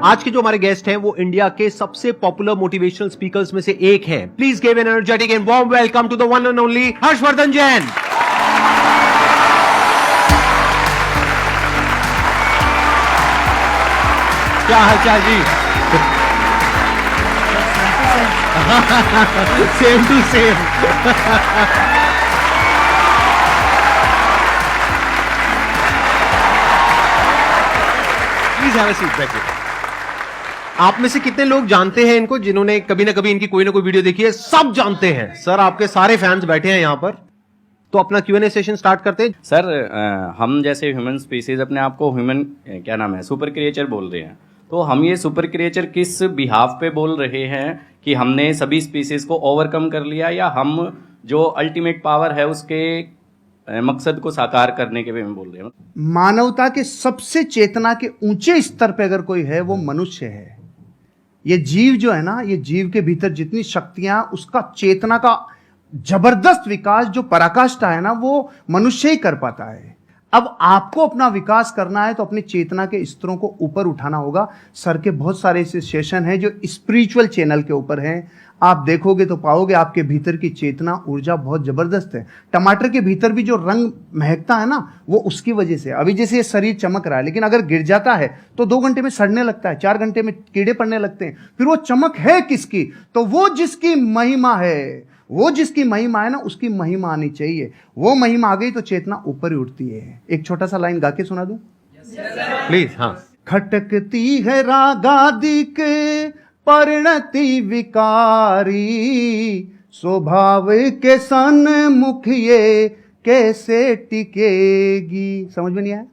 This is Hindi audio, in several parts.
आज के जो हमारे गेस्ट हैं वो इंडिया के सबसे पॉपुलर मोटिवेशनल स्पीकर्स में से एक हैं। Please give an energetic and warm welcome to the one and only Harshvardhan Jain. क्या हालचाल जी? Same to same. Please have a seat, बैठिए। आप में से कितने लोग जानते हैं इनको, जिन्होंने कभी ना कभी इनकी कोई ना कोई वीडियो देखी है? सब जानते हैं सर, आपके सारे फैंस बैठे हैं यहां पर। तो अपना Q&A सेशन स्टार्ट करते हैं। सर हम जैसे ह्यूमन स्पीसीज अपने आप को ह्यूमन क्या नाम है सुपर क्रिएचर बोल रहे हैं, तो हम ये सुपर क्रिएचर किस बिहाफ पे बोल रहे हैं कि हमने सभी स्पीसीज को ओवरकम कर लिया, या हम जो अल्टीमेट पावर है उसके मकसद को साकार करने के वे में बोल रहे हैं? मानवता के सबसे चेतना के ऊंचे स्तर पे अगर कोई है वो मनुष्य है। ये जीव जो है ना, ये जीव के भीतर जितनी शक्तियां, उसका चेतना का जबरदस्त विकास जो पराकाष्ठा है ना, वो मनुष्य ही कर पाता है। अब आपको अपना विकास करना है तो अपनी चेतना के स्तरों को ऊपर उठाना होगा। सर के बहुत सारे ऐसे सेशन हैं जो स्पिरिचुअल चैनल के ऊपर हैं, आप देखोगे तो पाओगे आपके भीतर की चेतना ऊर्जा बहुत जबरदस्त है। टमाटर के भीतर भी जो रंग महकता है ना, वो उसकी वजह से। अभी जैसे ये शरीर चमक रहा है, लेकिन अगर गिर जाता है तो 2 घंटे में सड़ने लगता है, 4 घंटे में कीड़े पड़ने लगते हैं। फिर वो चमक है किसकी? तो वो जिसकी महिमा है, वो जिसकी महिमा है ना, उसकी महिमा आनी चाहिए। वो महिमा आ गई तो चेतना ऊपर ही उठती है। एक छोटा सा लाइन गा के सुना दूं प्लीज? हाँ। खटकती है रागादि के परिणति विकारी, स्वभाव के सन्मुख ये कैसे टिकेगी। समझ में नहीं आया?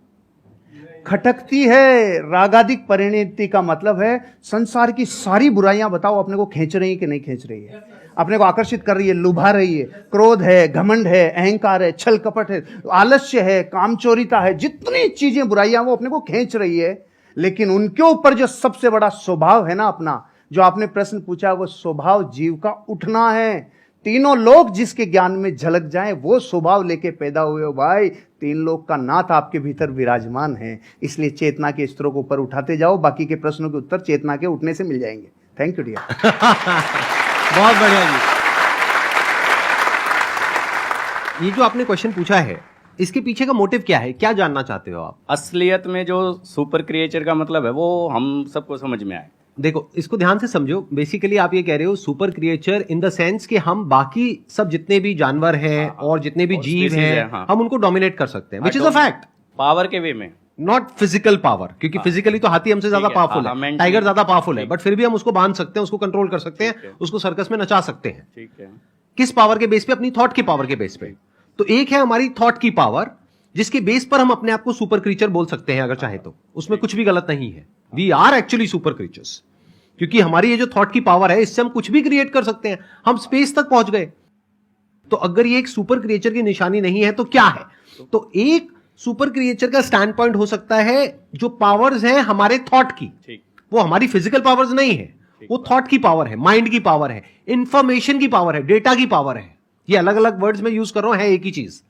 खटकती है रागादिक परिणति का मतलब है संसार की सारी बुराइयां बताओ अपने को खींच रही है कि नहीं खींच रही है, अपने को आकर्षित कर रही है, लुभा रही है। क्रोध है, घमंड है, अहंकार है, छल कपट है, आलस्य है, कामचोरिता है, जितनी चीजें बुराइयां वो अपने को खींच रही है। लेकिन उनके ऊपर जो सबसे बड़ा स्वभाव है ना अपना, जो आपने प्रश्न पूछा, वो स्वभाव जीव का उठना है। तीनों लोग जिसके ज्ञान में झलक जाएं, वो स्वभाव लेके पैदा हुए हो भाई। 3 लोग का नाथ आपके भीतर विराजमान है। इसलिए चेतना के स्तरों को ऊपर उठाते जाओ, बाकी के प्रश्नों के उत्तर चेतना के उठने से मिल जाएंगे। Thank you dear. बहुत बढ़िया जी। ये जो आपने क्वेश्चन पूछा है, इसके पीछे का मोटिव क्या है? क्या जानना चाहते हो आप? असलियत में जो सुपर क्रिएचर का मतलब है वो हम सबको समझ में आए। देखो, इसको ध्यान से समझो। बेसिकली आप ये कह रहे हो super creature in the sense कि हम बाकी सब जितने भी जानवर हैं और जितने भी जीव हैं, हाँ। हम उनको डोमिनेट कर सकते हैं, which is a fact. Power के वे में, नॉट फिजिकल पावर, क्योंकि फिजिकली तो हाथी हमसे ज्यादा पावरफुल है, टाइगर ज्यादा पावरफुल है, बट फिर भी हम उसको बांध सकते हैं, उसको कंट्रोल कर सकते हैं, उसको सर्कस में नचा सकते हैं। ठीक है। किस पावर के बेस पे? अपनी थॉट की पावर के बेस पे। तो एक है हमारी थॉट की पावर, जिसके बेस पर हम अपने आप को सुपर क्रीचर बोल सकते हैं अगर चाहे तो। उसमें कुछ भी गलत नहीं है। We are actually super creatures, क्योंकि हमारी ये जो थॉट की पावर है, इससे हम कुछ भी क्रिएट कर सकते हैं। हम स्पेस तक पहुंच गए। तो अगर ये एक सुपर क्रिएचर की निशानी नहीं है तो क्या है? तो एक सुपर क्रिएचर का स्टैंड पॉइंट हो सकता है जो पावर्स हैं हमारे थॉट की, वो हमारी फिजिकल पावर्स नहीं है, वो थॉट की पावर है, माइंड की पावर है, इंफॉर्मेशन की पावर है, डेटा की पावर है। ये अलग अलग वर्ड्स में यूज कर रहा हूं, है एक ही चीज।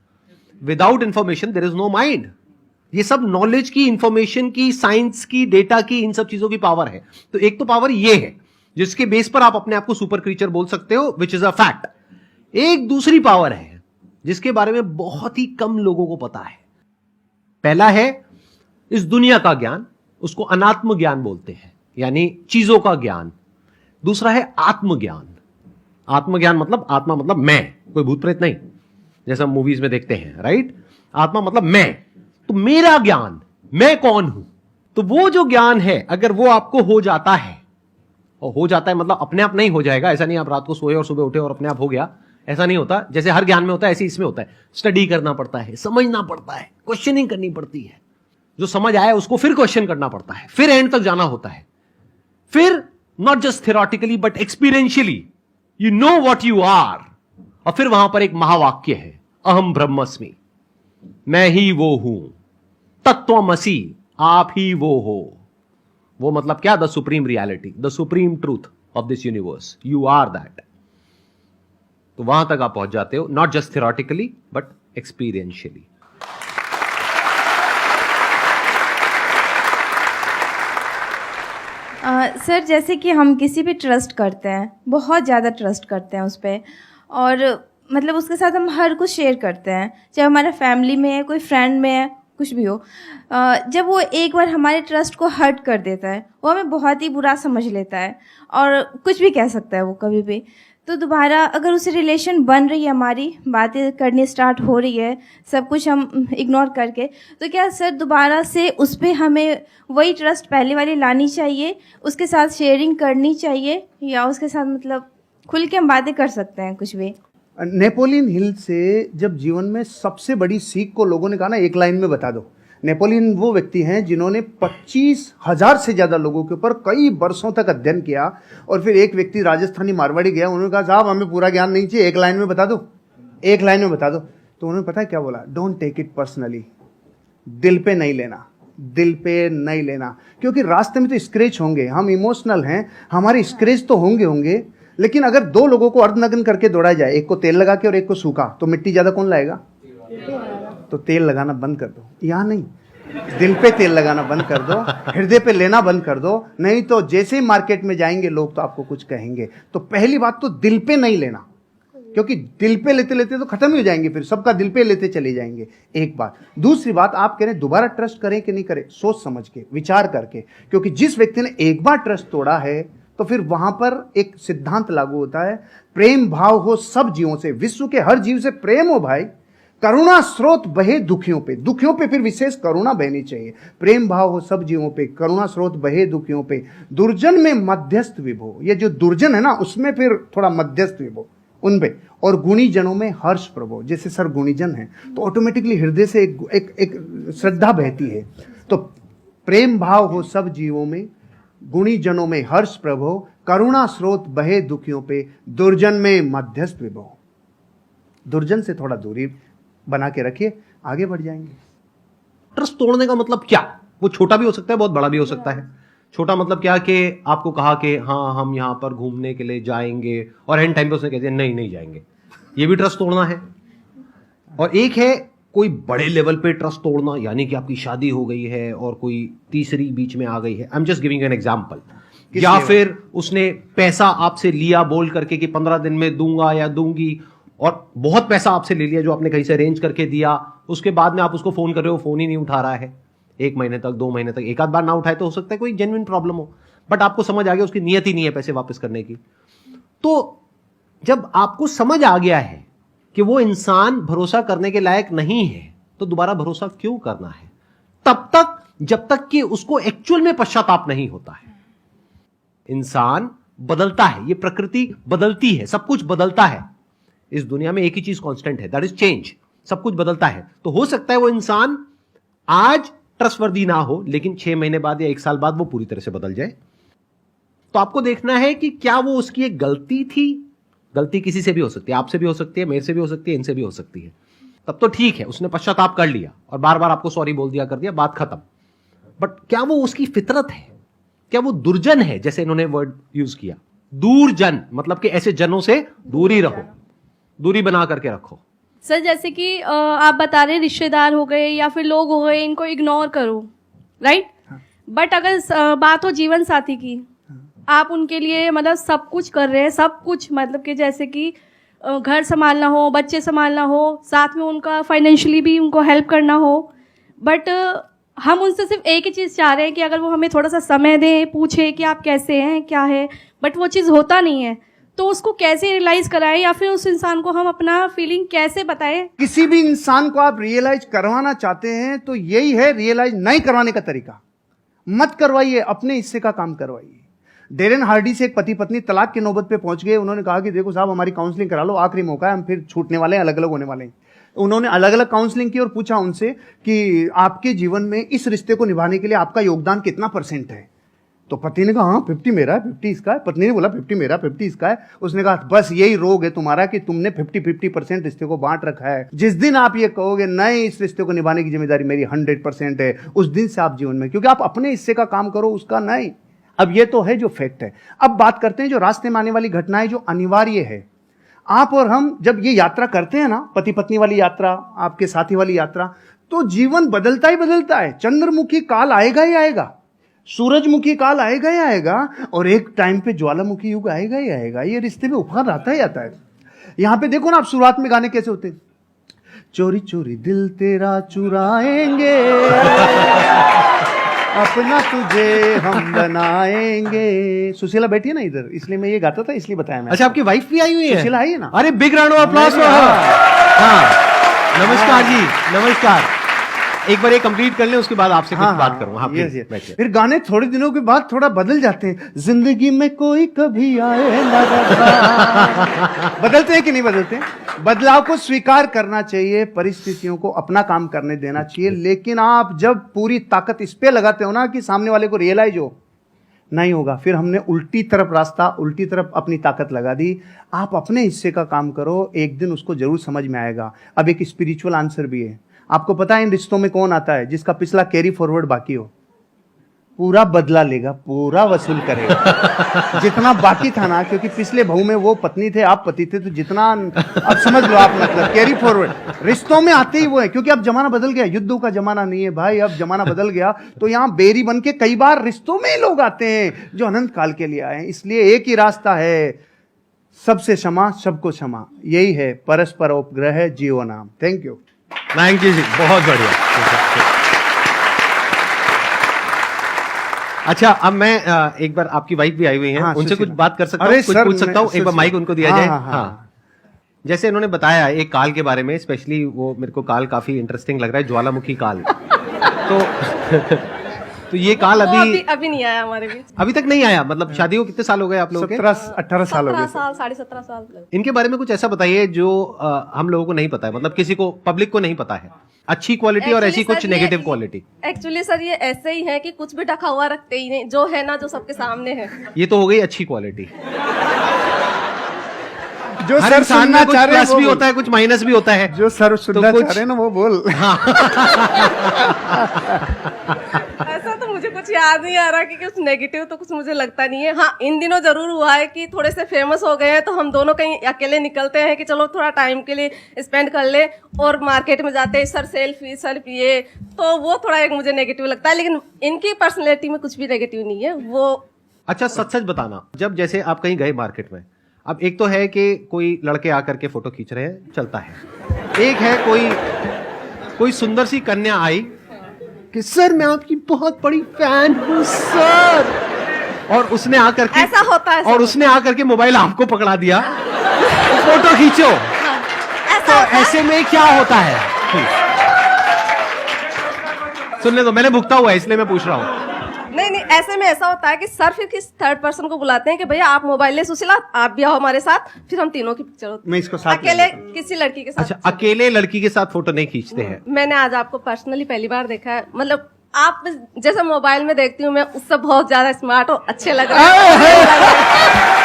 Without information there is no mind. ये सब नॉलेज की, इंफॉर्मेशन की, साइंस की, डेटा की, इन सब चीजों की पावर है। तो एक तो पावर ये है जिसके बेस पर आप अपने आप को सुपर क्रीचर बोल सकते हो, विच इज अ फैक्ट। एक दूसरी पावर है जिसके बारे में बहुत ही कम लोगों को पता है। पहला है इस दुनिया का ज्ञान, उसको अनात्म ज्ञान बोलते हैं, यानी चीजों का ज्ञान। दूसरा है आत्मज्ञान। आत्मज्ञान मतलब, आत्मा मतलब मैं, कोई भूत प्रेत नहीं, जैसा हम मूवीज में देखते हैं, राइट? आत्मा मतलब मैं, तो मेरा ज्ञान, मैं कौन हूं। तो वो जो ज्ञान है, अगर वो आपको हो जाता है, और हो जाता है मतलब अपने आप नहीं हो जाएगा, ऐसा नहीं आप रात को सोए और सुबह उठे और अपने आप हो गया, ऐसा नहीं होता। जैसे हर ज्ञान में होता है, ऐसे इसमें होता है। स्टडी करना पड़ता है, समझना पड़ता है, क्वेश्चनिंग करनी पड़ती है। जो समझ आया उसको फिर क्वेश्चन करना पड़ता है, फिर एंड तक जाना होता है। फिर not just theoretically but experientially you know what you are. और फिर वहां पर एक महावाक्य है, अहम ब्रह्मस्मि, मैं ही वो हूं, तत्वमसि, आप ही वो हो। वो मतलब क्या? The supreme reality, the supreme truth of this universe, you are that. तो वहां तक आप पहुंच जाते हो, not just theoretically but experientially. Sir जैसे कि हम किसी पे ट्रस्ट करते हैं, बहुत ज़्यादा ट्रस्ट करते हैं उस पर, और मतलब उसके साथ हम हर कुछ शेयर करते हैं, चाहे हमारा फैमिली में है, कोई फ्रेंड में है, कुछ भी हो। जब वो एक बार हमारे ट्रस्ट को हर्ट कर देता है, वो हमें बहुत ही बुरा समझ लेता है और कुछ भी कह सकता है वो कभी भी। तो दोबारा अगर उससे रिलेशन बन रही है, हमारी बातें करनी स्टार्ट हो रही है, सब कुछ हम इग्नोर करके, तो क्या सर दोबारा से उस पर हमें वही ट्रस्ट पहले वाली लानी चाहिए, उसके साथ शेयरिंग करनी चाहिए, या उसके साथ मतलब खुल के हम बातें कर सकते हैं कुछ भी? नेपोलियन हिल से जब जीवन में सबसे बड़ी सीख को लोगों ने कहा ना, एक लाइन में बता दो। नेपोलियन वो व्यक्ति हैं जिन्होंने 25,000 से ज़्यादा लोगों के ऊपर कई वर्षों तक अध्ययन किया, और फिर एक व्यक्ति राजस्थानी मारवाड़ी गया, उन्होंने कहा साहब हमें पूरा ज्ञान नहीं चाहिए, एक लाइन में बता दो, एक लाइन में बता दो। तो उन्होंने पता है क्या बोला? डोंट टेक इट पर्सनली, दिल पे नहीं लेना, दिल पे नहीं लेना, क्योंकि रास्ते में तो स्क्रैच होंगे, हम इमोशनल हैं, हमारे स्क्रैच तो होंगे, लेकिन अगर दो लोगों को अर्धनग्न करके दौड़ा जाए, एक को तेल लगा के और एक को सूखा, तो मिट्टी ज़्यादा कौन लाएगा? तो तेल लगाना बंद कर दो, यहाँ नहीं, दिल पे तेल लगाना बंद कर दो, हृदय पे लेना बंद कर दो, नहीं तो जैसे ही मार्केट में जाएंगे लोग तो आपको कुछ कहेंगे। तो पहली बात तो दिल पे नहीं लेना, क्योंकि दिल पे लेते लेते तो खत्म ही हो जाएंगे, फिर सबका दिल पे लेते चले जाएंगे, एक बात। दूसरी बात, आप कह रहे हैं दोबारा ट्रस्ट करें कि नहीं करें, सोच समझ के, विचार करके, क्योंकि जिस व्यक्ति ने एक बार ट्रस्ट तोड़ा है तो फिर वहां पर एक सिद्धांत लागू होता है, प्रेम भाव हो सब जीवों से, विश्व के हर जीव से प्रेम हो भाई, करुणा स्रोत बहे दुखियों पे, दुखियों पे फिर विशेष करुणा बहनी चाहिए, प्रेम भाव हो सब जीवों पे, करुणा स्रोत बहे दुखियों पे, दुर्जन में मध्यस्थ विभो, ये जो दुर्जन है ना उसमें फिर थोड़ा मध्यस्थ विभो उन पे, और गुणी जनों में हर्ष प्रभो, जैसे सर गुणीजन है तो ऑटोमेटिकली हृदय से एक श्रद्धा बहती है। तो प्रेम भाव हो सब जीवों में, गुणी जनों में हर्ष प्रभो, करुणा स्रोत बहे दुखियों पे, दुर्जन में मध्यस्थ विभो। दुर्जन से थोड़ा दूरी बना के रखिए, आगे बढ़ जाएंगे। ट्रस्ट तोड़ने का मतलब क्या? वो छोटा भी हो सकता है, बहुत बड़ा भी हो सकता है। छोटा मतलब क्या कि आपको कहा कि हाँ हम यहाँ पर घूमने के लिए जाएंगे, और एंड टाइम पे उसने कह दिया नहीं जाएंगे, ये भी ट्रस्ट तोड़ना है। और एक है कोई बड़े लेवल पे ट्रस्ट तोड़ना, यानी कि आपकी शादी हो गई है और कोई तीसरी बीच में आ गई है, I am just giving an example, या फिर उसने पैसा आपसे लिया बोल करके कि 15 दिन में दूंगा या दूंगी, और बहुत पैसा आपसे ले लिया जो आपने कहीं से अरेंज करके दिया, उसके बाद में आप उसको फोन कर रहे हो, फोन ही नहीं उठा रहा है 1 महीने तक, 2 महीने तक, एक आध बार ना उठाए तो हो सकता है कोई जेन्युइन प्रॉब्लम हो, बट आपको समझ आ गया उसकी नियत ही नहीं है पैसे वापस करने की। तो जब आपको समझ आ गया है कि वो इंसान भरोसा करने के लायक नहीं है, तो दोबारा भरोसा क्यों करना है? तब तक जब तक कि उसको एक्चुअल में पश्चाताप नहीं होता है। इंसान बदलता है, ये प्रकृति बदलती है, सब कुछ बदलता है, इस दुनिया में एक ही चीज कांस्टेंट है, दैट इज चेंज, सब कुछ बदलता है। तो हो सकता है वो इंसान आज ट्रस्टवर्दी ना हो, लेकिन 6 महीने बाद या 1 साल बाद वो पूरी तरह से बदल जाए। तो आपको देखना है कि क्या वो उसकी एक गलती थी, गलती किसी से भी हो सकती है, आपसे भी हो सकती है, मेरे से भी हो सकती है, इनसे भी हो सकती है, तब तो ठीक है, उसने पश्चाताप कर लिया और बार बार आपको सॉरी बोल दिया, कर दिया, बात खत्म। बट क्या वो उसकी फितरत है? क्या वो दुर्जन है? जैसे इन्होंने वर्ड यूज किया दूरजन, मतलब कि ऐसे जनों से दूरी रहो, दूरी बना करके रखो। सर जैसे कि आप बता रहे रिश्तेदार हो गए या फिर लोग हो गए, इनको इग्नोर करो, राइट? बट अगर बात हो जीवन साथी की, आप उनके लिए मतलब सब कुछ कर रहे हैं, सब कुछ मतलब कि जैसे कि घर संभालना हो, बच्चे संभालना हो, साथ में उनका फाइनेंशियली भी उनको हेल्प करना हो, बट हम उनसे सिर्फ एक ही चीज़ चाह रहे हैं कि अगर वो हमें थोड़ा सा समय दें, पूछे कि आप कैसे हैं, क्या है, बट वो चीज़ होता नहीं है। तो उसको कैसे रियलाइज कराएं, या फिर उस इंसान को हम अपना फीलिंग कैसे बताएं? किसी भी इंसान को आप रियलाइज करवाना चाहते हैं तो यही है रियलाइज नहीं करवाने का तरीका। मत करवाइए, अपने हिस्से का काम करवाइए। डेरेन हार्डी से एक पति पत्नी तलाक की नौबत पे पहुंच गए। उन्होंने कहा कि देखो साहब हमारी काउंसलिंग करा लो, आखिरी मौका है, हम फिर छूटने वाले हैं, अलग अलग होने वाले हैं। उन्होंने अलग अलग काउंसलिंग की और पूछा उनसे कि आपके जीवन में इस रिश्ते को निभाने के लिए आपका योगदान कितना % है। तो पति ने कहा हाँ 50 मेरा है, 50 इसका है। पत्नी ने बोला 50 मेरा, 50 इसका है। उसने कहा बस यही रोग है तुम्हारा कि तुमने 50-50% रिश्ते को बांट रखा है। जिस दिन आप ये कहोगे नहीं इस रिश्ते को निभाने की जिम्मेदारी मेरी 100% है, उस दिन से आप जीवन में, क्योंकि आप अपने हिस्से का काम करो, उसका नहीं। अब ये तो है जो फैक्ट है। अब बात करते हैं जो रास्ते में आने वाली घटनाएं जो अनिवार्य है। आप और हम जब ये यात्रा करते हैं ना, पति पत्नी वाली यात्रा, आपके साथी वाली यात्रा, तो जीवन बदलता ही बदलता है। चंद्रमुखी काल आएगा ही आएगा। सूरजमुखी काल आएगा ही आएगा, और एक टाइम पे ज्वालामुखी युग आएगा ही आएगा। ये रिश्ते में उफान आता ही आता है। यहां पे देखो ना आप, शुरुआत में गाने कैसे होते हैं, चोरी चोरी दिल तेरा चुराएंगे, अपना तुझे हम बनाएंगे। सुशीला बैठी है ना इधर, इसलिए मैं ये गाता था, इसलिए बताया मैं। अच्छा, आपकी वाइफ भी आई हुई है? सुशीला आई है ना। अरे बिग राउंड ऑफ अप्लॉज। हाँ, नमस्कार जी, नमस्कार। एक बार ये कंप्लीट कर लें, उसके बाद आपसे कुछ बात करूंगा। हाँ, yes, please, yes। बैठिए। फिर गाने थोड़े दिनों के बाद थोड़ा बदल जाते हैं। जिंदगी में कोई कभी आए ना रहा। बदलते हैं कि नहीं बदलते? बदलाव को स्वीकार करना चाहिए, परिस्थितियों को अपना काम करने देना चाहिए। लेकिन आप जब पूरी ताकत इस पे लगाते हो ना कि सामने वाले को रियलाइज हो, नहीं होगा, फिर हमने उल्टी तरफ रास्ता, उल्टी तरफ अपनी ताकत लगा दी। आप अपने हिस्से का काम करो, एक दिन उसको जरूर समझ में आएगा। अब एक स्पिरिचुअल आंसर भी है। आपको पता है इन रिश्तों में कौन आता है? जिसका पिछला कैरी फॉरवर्ड बाकी हो, पूरा बदला लेगा, पूरा वसूल करेगा जितना बाकी था ना। क्योंकि पिछले बहू में वो पत्नी थे, आप पति थे, तो जितना, अब समझ लो आप, मतलब कैरी फॉरवर्ड रिश्तों में आते ही वो है। क्योंकि अब जमाना बदल गया, युद्धों का जमाना नहीं है भाई, अब जमाना बदल गया। तो यहाँ बेरी बन के कई बार रिश्तों में ही लोग आते हैं जो अनंत काल के लिए आए हैं। इसलिए एक ही रास्ता है, सबसे क्षमा, सबको क्षमा। यही है परस्पर उपग्रह जीव नाम। Thank you. थैंक यू जी, बहुत बढ़िया। अच्छा, अब मैं एक बार, आपकी वाइफ भी आई हुई है, हाँ, उनसे कुछ सुशीला। बात कर सकता अरे हूँ, कुछ सर, पूछ सकता हूँ? एक बार माइक उनको दिया जाए। हाँ, हाँ, हाँ, जैसे इन्होंने बताया एक काल के बारे में, स्पेशली वो मेरे को काल काफी इंटरेस्टिंग लग रहा है, ज्वालामुखी काल। तो ये काल वो अभी नहीं आया हमारे बीच। अभी तक नहीं आया। मतलब शादी को कितने साल हो गए आप लोगों के? 17-18 साल हो गए। 17 साल, 17.5 साल। इनके बारे में कुछ ऐसा बताइए जो हम लोगों को नहीं पता है, मतलब किसी को, पब्लिक को नहीं पता है। अच्छी क्वालिटी और ऐसी कुछ नेगेटिव क्वालिटी। एक्चुअली सर ये ऐसे ही है कि कुछ भी ढका हुआ रखते ही नहीं, जो है ना, जो सबके सामने है। ये तो हो गई अच्छी क्वालिटी। जो हर सर इंसान सुनना में कुछ चाह रहे हैं प्लस भी होता है, कुछ माइनस भी होता है। जो सर सुनना कुछ- चाह रहे हैं ना वो बोल। ऐसा तो मुझे कुछ याद नहीं आ रहा कि कुछ नेगेटिव तो कुछ मुझे लगता नहीं है। हाँ, इन दिनों जरूर हुआ है कि थोड़े से फेमस हो गए हैं, तो हम दोनों कहीं अकेले निकलते हैं कि चलो थोड़ा टाइम के लिए स्पेंड कर ले, और मार्केट में जाते हैं, सर सेल्फी सर पिए, तो वो थोड़ा एक मुझे नेगेटिव लगता है। लेकिन इनकी पर्सनैलिटी में कुछ भी नेगेटिव नहीं है वो। अच्छा, सच सच बताना, जब जैसे आप कहीं गए मार्केट में, अब एक तो है कि कोई लड़के आकर के फोटो खींच रहे हैं, चलता है। एक है कोई सुंदर सी कन्या आई कि सर मैं आपकी बहुत बड़ी फैन हूं सर, और उसने आकर के, ऐसा होता है, और उसने आकर के मोबाइल आपको पकड़ा दिया, फोटो खींचो। तो ऐसे में क्या होता है? सुनने दो, मैंने भुगता हुआ है इसलिए मैं पूछ रहा हूं। नहीं, ऐसे में ऐसा होता है कि सर फिर किस थर्ड पर्सन को बुलाते हैं कि भैया आप मोबाइल ले, सुशीला आप भी आओ हमारे साथ, फिर हम तीनों की पिक्चर होती है। मैं इसको साथ अकेले किसी लड़की के साथ। अच्छा, अकेले लड़की के साथ फोटो नहीं खींचते हैं? मैंने आज आपको पर्सनली पहली बार देखा है। मतलब आप जैसे मोबाइल में देखती हूँ मैं, उससे बहुत ज्यादा स्मार्ट और अच्छे लग रहे हैं।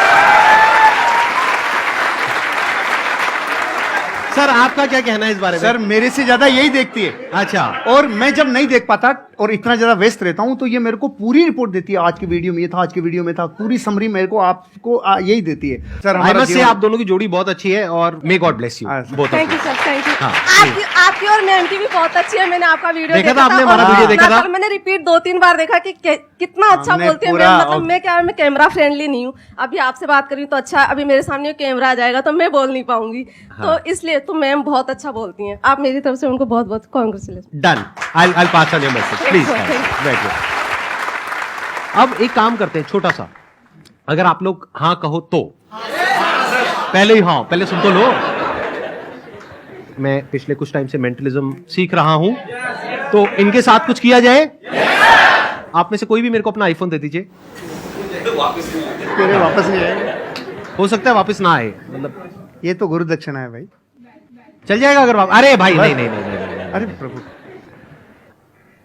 सर आपका क्या कहना है इस बारे में? सर मेरे से ज्यादा यही देखती है। अच्छा, और मैं जब नहीं देख पाता और इतना ज्यादा व्यस्त रहता हूं, तो ये मेरे को पूरी रिपोर्ट देती है। आज की वीडियो में ये था, आज की वीडियो में था, पूरी समरी मेरे को आपको यही देती है। सर आई हमारा मस्ट से जीवन- आप दोनों की जोड़ी बहुत अच्छी है, और मे गॉड ब्लेस यू हाँ, both. Thank you sir, thank you. हाँ, आपकी और मैम की भी बहुत अच्छी है। मैंने आपका वीडियो देखा था आपने, और हमारा वीडियो देखा था? मैंने रिपीट 2-3 बार देखा कि कितना अच्छा हमने बोलती है पूरा- मैम। मतलब मैं कैमरा फ्रेंडली नहीं हूँ। अभी आपसे बात करी तो अच्छा, अभी मेरे सामने कैमरा आ जाएगा तो मैं बोल नहीं पाऊंगी। तो इसलिए तो मैम बहुत अच्छा बोलती हैं। आप मेरी तरफ से उनको बहुत बहुत congratulation. Done, I pass on your message please. बैठिए। अब एक काम करते हैं छोटा सा, अगर आप लोग हाँ कहो तो पहले ही हाँ, पहले सुन तो लो। मैं पिछले कुछ टाइम से मेंटलिज्म सीख रहा हूं, तो इनके साथ कुछ किया जाए। आप में से कोई भी मेरे को अपना आईफोन दे दीजिए। तेरे वापस नहीं आएगा। हो सकता है वापस ना आए, मतलब ये तो गुरु दक्षिणा है भाई। चल जाएगा अगर वापस। अरे भाई नहीं नहीं नहीं नहीं, नहीं, नहीं। अरे प्रभु,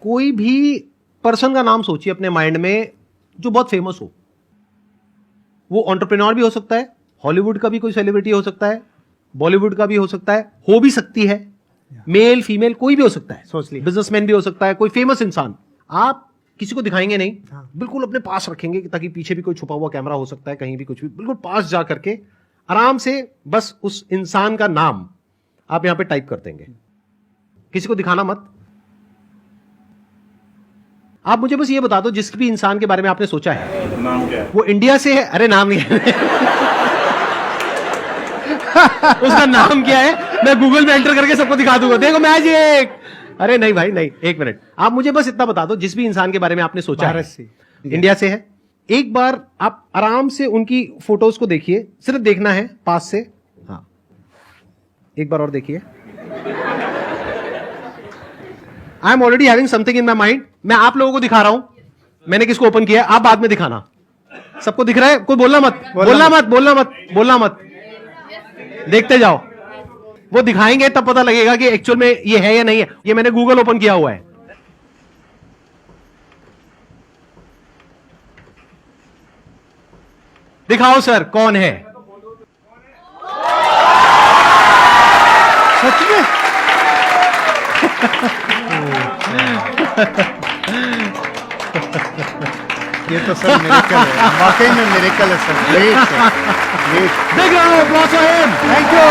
कोई भी पर्सन का नाम सोचिए अपने माइंड में जो बहुत फेमस हो। वो एंटरप्रेन्योर भी हो सकता है, हॉलीवुड का भी कोई सेलिब्रिटी हो सकता है, बॉलीवुड का भी हो सकता है, हो भी सकती है, मेल फीमेल कोई भी हो सकता है, सोच लिया। बिजनेसमैन भी हो सकता है, कोई फेमस इंसान। आप किसी को दिखाएंगे नहीं, हाँ। बिल्कुल अपने पास रखेंगे ताकि पीछे भी कोई छुपा हुआ कैमरा हो सकता है, कहीं भी कुछ भी, बिल्कुल पास जा करके आराम से बस उस इंसान का नाम आप यहां पे टाइप कर देंगे। किसी को दिखाना मत। आप मुझे बस ये बता दो, जिस भी इंसान के बारे में आपने सोचा है नाम क्या है? वो इंडिया से है? अरे नाम नहीं है। उसका नाम क्या है मैं गूगल में एंटर करके सबको दिखा दूंगा, देखो मैजिक। अरे नहीं भाई नहीं, एक मिनट, आप मुझे बस इतना बता दो, जिस भी इंसान के बारे में आपने सोचा भारत है से। इंडिया से है, एक बार आप आराम से उनकी फोटोज को देखिए, सिर्फ देखना है पास से। हाँ, एक बार और देखिए। I am already having something in my mind. मैं आप लोगों को दिखा रहा हूं मैंने किसको ओपन किया है, आप बाद में दिखाना। सबको दिख रहा है? कोई बोलना मत, बोलना मत, देखते जाओ। वो दिखाएंगे तब पता लगेगा कि एक्चुअल में ये है या नहीं है। ये मैंने गूगल ओपन किया हुआ है। दिखाओ सर कौन है। सच में? ये तो सर मिरेकल है, वाकई में मिरेकल है सर। Great sir, great. देख रहा हूं, applause for him। Thank you.